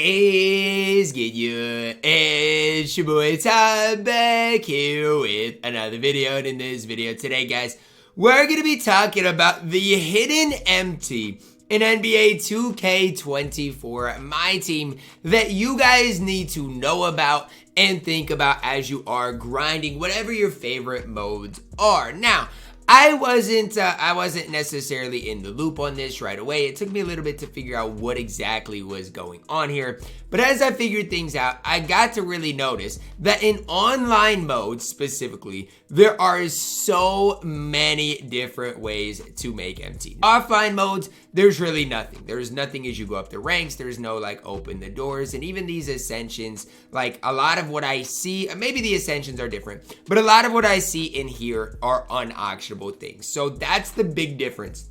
is good, you? It's your boy Ty back here with another video. And in this video today, guys, we're going to be talking about the hidden empty in NBA 2K24 MyTEAM that you guys need to know about and think about as you are grinding whatever your favorite modes are. Now, I wasn't necessarily in the loop on this right away. It took me a little bit to figure out what exactly was going on here. But as I figured things out, I got to really notice that in online modes specifically, there are so many different ways to make MT. Offline modes, there's really nothing. There's nothing as you go up the ranks. There's no like open the doors. And even these ascensions, like a lot of what I see, maybe the ascensions are different, but a lot of what I see in here are unauctionable things. So that's the big difference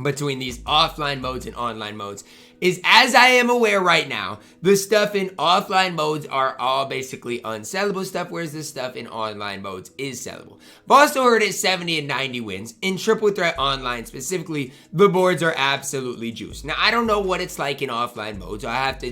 between these offline modes and online modes. Is as I am aware right now, the stuff in offline modes are all basically unsellable stuff, whereas the stuff in online modes is sellable. I've also heard it 70 and 90 wins. In Triple Threat Online specifically, the boards are absolutely juiced. Now, I don't know what it's like in offline modes. I have to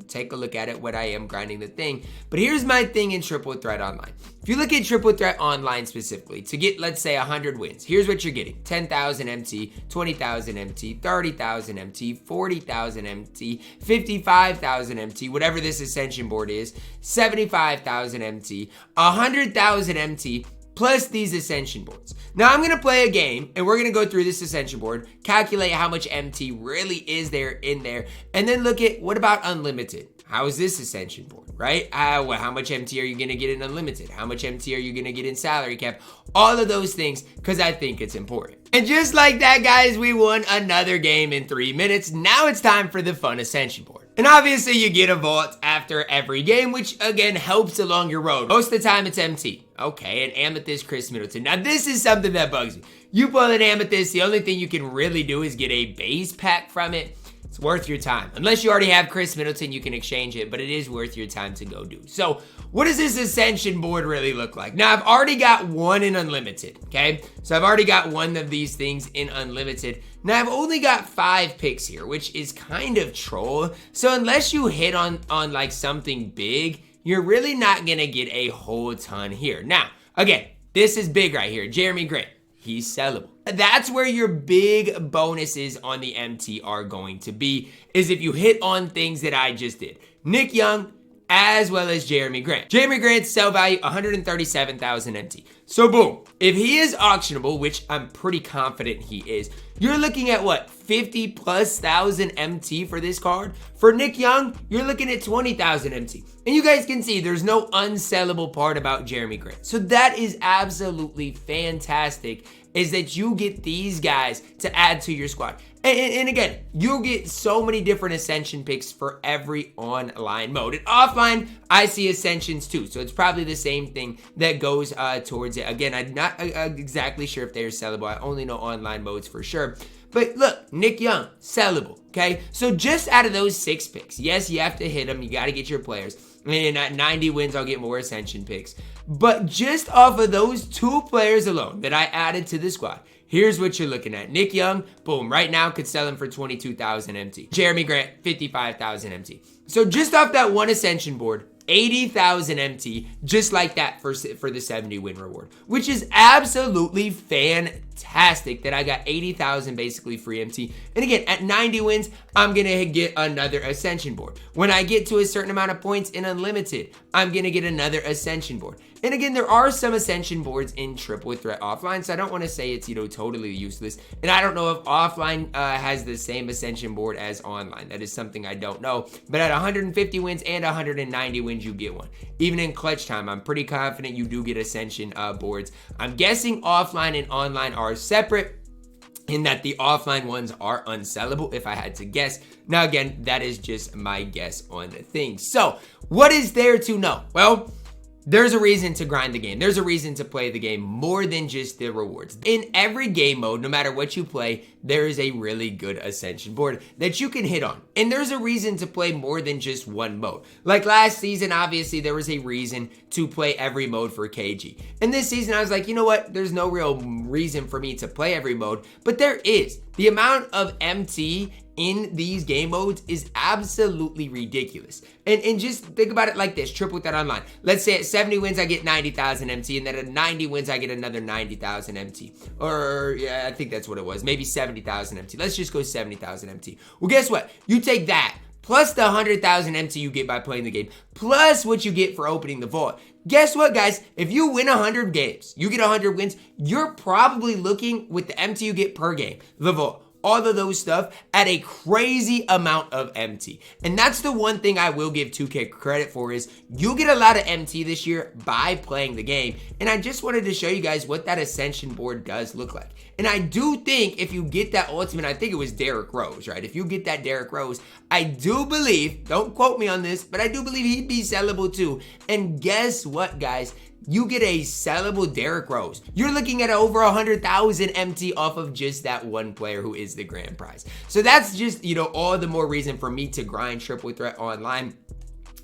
take a look at it when I am grinding the thing. But here's my thing in Triple Threat Online. If you look at Triple Threat Online specifically, to get, let's say, 100 wins, here's what you're getting. 10,000 MT, 20,000 MT, 30,000 MT, 40,000 MT, 55,000 MT, whatever this Ascension board is, 75,000 MT, 100,000 MT, plus these Ascension boards. Now I'm going to play a game and we're going to go through this Ascension board, calculate how much MT really is there in there, and then look at what about unlimited? How is this Ascension board, right? How much MT are you going to get in unlimited? How much MT are you going to get in salary cap? All of those things, because I think it's important. And just like that, guys, we won another game in 3 minutes. Now it's time for the fun Ascension board. And obviously you get a vault after every game, which again helps along your road. Most of the time it's MT. Okay, an Amethyst Chris Middleton. Now this is something that bugs me. You pull an Amethyst, the only thing you can really do is get a base pack from it. It's worth your time. Unless you already have Chris Middleton, you can exchange it, but it is worth your time to go do. So what does this Ascension board really look like? Now, I've already got one in Unlimited, okay? So I've already got one of these things in Unlimited. Now, I've only got 5 picks here, which is kind of troll. So unless you hit on like something big, you're really not gonna get a whole ton here. Now, again, this is big right here. Jeremy Grant. He's sellable. That's where your big bonuses on the MT are going to be, is if you hit on things that I just did. Nick Young, as well as Jeremy Grant. Jeremy Grant's sell value, 137,000 MT. So boom, if he is auctionable, which I'm pretty confident he is, you're looking at what, 50,000+ MT for this card? For Nick Young, you're looking at 20,000 MT. And you guys can see there's no unsellable part about Jeremy Grant. So that is absolutely fantastic, is that you get these guys to add to your squad. And again, you'll get so many different Ascension picks for every online mode. And offline, I see Ascensions too. So it's probably the same thing that goes towards it. Again, I'm not exactly sure if they're sellable. I only know online modes for sure. But look, Nick Young, sellable, okay? So just out of those 6 picks, yes, you have to hit them. You got to get your players. And at 90 wins, I'll get more Ascension picks. But just off of those 2 players alone that I added to the squad, here's what you're looking at. Nick Young, boom, right now could sell him for 22,000 MT. Jeremy Grant, 55,000 MT. So just off that one Ascension board, 80,000 MT, just like that for the 70 win reward, which is absolutely fantastic that I got 80,000 basically free MT. And again, at 90 wins, I'm gonna get another Ascension board. When I get to a certain amount of points in Unlimited, I'm gonna get another Ascension board. And again, there are some Ascension boards in Triple Threat Offline, so I don't want to say it's, totally useless. And I don't know if offline has the same Ascension board as online. That is something I don't know. But at 150 wins and 190 wins, you get one. Even in clutch time, I'm pretty confident you do get Ascension boards. I'm guessing offline and online are separate, in that the offline ones are unsellable, if I had to guess. Now, again, that is just my guess on the thing. So, what is there to know? Well, there's a reason to grind the game. There's a reason to play the game more than just the rewards. In every game mode, no matter what you play, there is a really good Ascension board that you can hit on. And there's a reason to play more than just one mode. Like last season, obviously, there was a reason to play every mode for KG. And this season, I was like, you know what? There's no real reason for me to play every mode, but there is. The amount of MT in these game modes is absolutely ridiculous. And just think about it like this, triple threat online. Let's say at 70 wins, I get 90,000 MT, and then at 90 wins, I get another 90,000 MT. Or, yeah, I think that's what it was, maybe 70,000 MT. Let's just go 70,000 MT. Well, guess what? You take that, plus the 100,000 MT you get by playing the game, plus what you get for opening the vault. Guess what, guys? If you win 100 games, you get 100 wins, you're probably looking with the MT you get per game, the vault, all of those stuff at a crazy amount of MT. And that's the one thing I will give 2K credit for is you get a lot of MT this year by playing the game. And I just wanted to show you guys what that Ascension board does look like. And I do think if you get that ultimate, I think it was Derrick Rose, right? If you get that Derrick Rose, I do believe, don't quote me on this, but I do believe he'd be sellable too. And guess what, guys? You get a sellable Derrick Rose. You're looking at over 100,000 MT off of just that one player who is the grand prize. So that's just, all the more reason for me to grind triple threat online.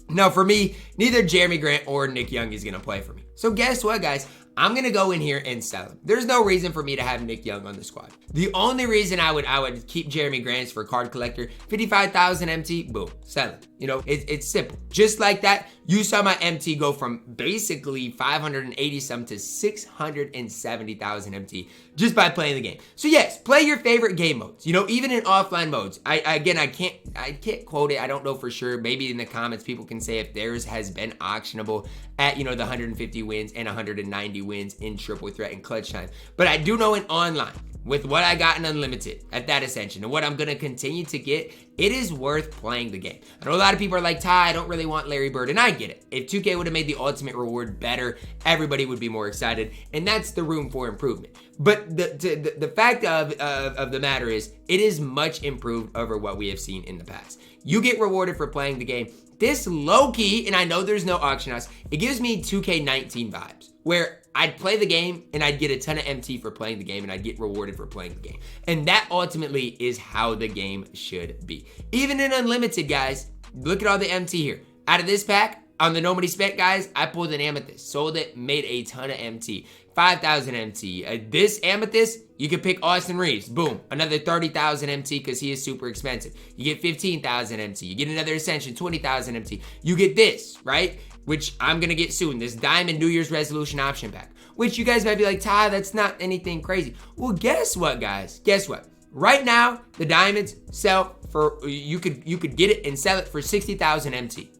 Now, for me, neither Jeremy Grant or Nick Young is going to play for me. So guess what, guys? I'm going to go in here and sell him. There's no reason for me to have Nick Young on the squad. The only reason I would keep Jeremy Grant for card collector, 55,000 MT, boom, sell him. It's simple. Just like that, you saw my MT go from basically 580 some to 670,000 MT just by playing the game. So yes, play your favorite game modes. Even in offline modes. I can't quote it. I don't know for sure. Maybe in the comments people can say if theirs has been auctionable at the 150 wins and 190 wins in triple threat and clutch time. But I do know in online, with what I got in Unlimited at that Ascension and what I'm going to continue to get, it is worth playing the game. I know a lot of people are like, Ty, I don't really want Larry Bird, and I get it. If 2K would have made the ultimate reward better, everybody would be more excited, and that's the room for improvement. But the fact of the matter is, it is much improved over what we have seen in the past. You get rewarded for playing the game. This low-key, and I know there's no auction house, it gives me 2K19 vibes, where I'd play the game and I'd get a ton of MT for playing the game and I'd get rewarded for playing the game. And that ultimately is how the game should be. Even in Unlimited, guys, look at all the MT here. Out of this pack, on the Nobody Spec, guys, I pulled an Amethyst, sold it, made a ton of MT. 5,000 MT. This Amethyst, you can pick Austin Reeves. Boom. Another 30,000 MT because he is super expensive. You get 15,000 MT. You get another Ascension, 20,000 MT. You get this, right? Which I'm going to get soon. This Diamond New Year's Resolution option pack. Which you guys might be like, Ty, that's not anything crazy. Well, guess what, guys? Guess what? Right now, the Diamonds sell for, you could get it and sell it for 60,000 MT.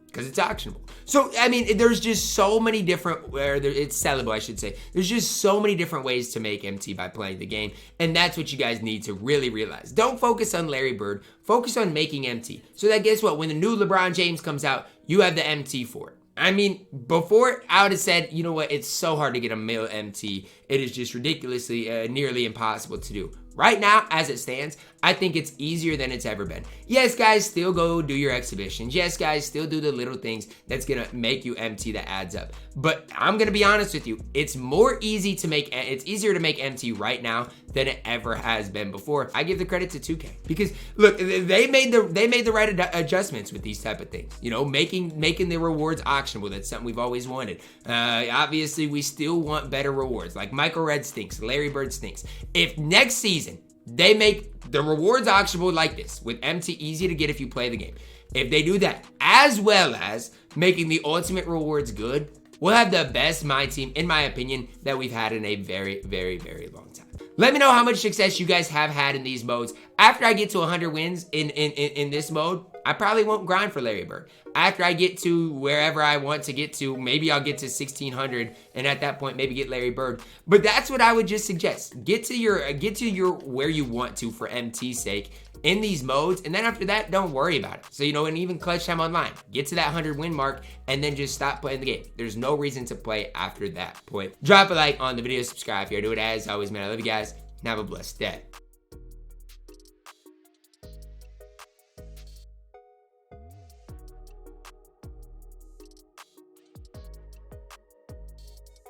Because it's auctionable. So, I mean, there's just so many different, it's sellable, I should say. There's just so many different ways to make MT by playing the game. And that's what you guys need to really realize. Don't focus on Larry Bird. Focus on making MT. So that, guess what? When the new LeBron James comes out, you have the MT for it. I mean, before I would have said, you know what? It's so hard to get a male MT. It is just ridiculously, nearly impossible to do. Right now, as it stands, I think it's easier than it's ever been. Yes, guys, still go do your exhibitions. Yes, guys, still do the little things that's going to make you MT that adds up. But I'm going to be honest with you. It's easier to make MT right now than it ever has been before. I give the credit to 2K because look, they made the right adjustments with these type of things. Making the rewards auctionable. That's something we've always wanted. Obviously, we still want better rewards. Like Michael Red stinks. Larry Bird stinks. If next season they make the rewards auctionable like this, with MT easy to get if you play the game. If they do that, as well as making the ultimate rewards good, we'll have the best MyTEAM, in my opinion, that we've had in a very, very, very long time. Let me know how much success you guys have had in these modes. After I get to 100 wins in this mode, I probably won't grind for Larry Bird. After I get to wherever I want to get to, maybe I'll get to 1,600, and at that point, maybe get Larry Bird. But that's what I would just suggest. Get to your where you want to for MT's sake in these modes, and then after that, don't worry about it. So, and even clutch time online, get to that 100 win mark, and then just stop playing the game. There's no reason to play after that point. Drop a like on the video, subscribe if you're new. As always, man, I love you guys, and have a blessed day.